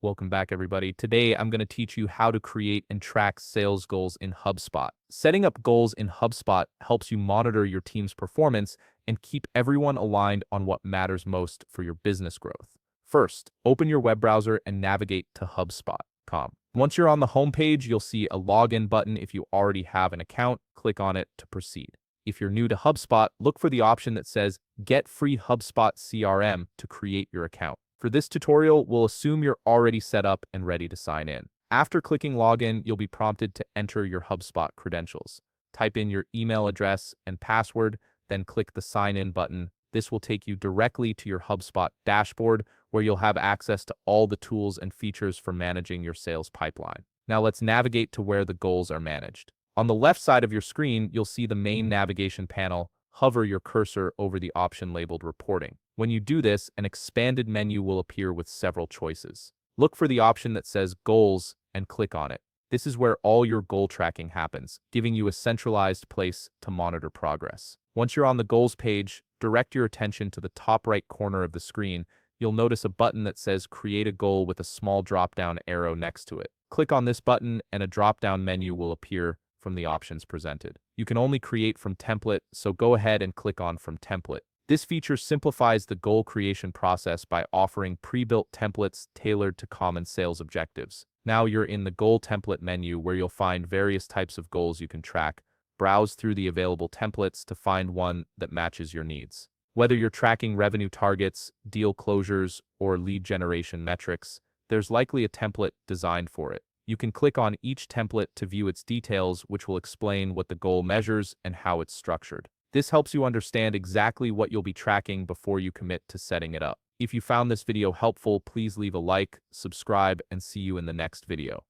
Welcome back, everybody. Today, I'm going to teach you how to create and track sales goals in HubSpot. Setting up goals in HubSpot helps you monitor your team's performance and keep everyone aligned on what matters most for your business growth. First, open your web browser and navigate to HubSpot.com. Once you're on the homepage, you'll see a login button. If you already have an account, click on it to proceed. If you're new to HubSpot, look for the option that says Get Free HubSpot CRM to create your account. For this tutorial, we'll assume you're already set up and ready to sign in. After clicking Login, you'll be prompted to enter your HubSpot credentials. Type in your email address and password, then click the Sign In button. This will take you directly to your HubSpot dashboard, where you'll have access to all the tools and features for managing your sales pipeline. Now let's navigate to where the goals are managed. On the left side of your screen, you'll see the main navigation panel. Hover your cursor over the option labeled Reporting. When you do this, an expanded menu will appear with several choices. Look for the option that says Goals and click on it. This is where all your goal tracking happens, giving you a centralized place to monitor progress. Once you're on the Goals page, direct your attention to the top right corner of the screen. You'll notice a button that says Create a Goal with a small drop-down arrow next to it. Click on this button and a drop-down menu will appear from the options presented. You can only create from template, so go ahead and click on From Template. This feature simplifies the goal creation process by offering pre-built templates tailored to common sales objectives. Now you're in the Goal Template menu, where you'll find various types of goals you can track. Browse through the available templates to find one that matches your needs. Whether you're tracking revenue targets, deal closures, or lead generation metrics, there's likely a template designed for it. You can click on each template to view its details, which will explain what the goal measures and how it's structured. This helps you understand exactly what you'll be tracking before you commit to setting it up. If you found this video helpful, please leave a like, subscribe, and see you in the next video.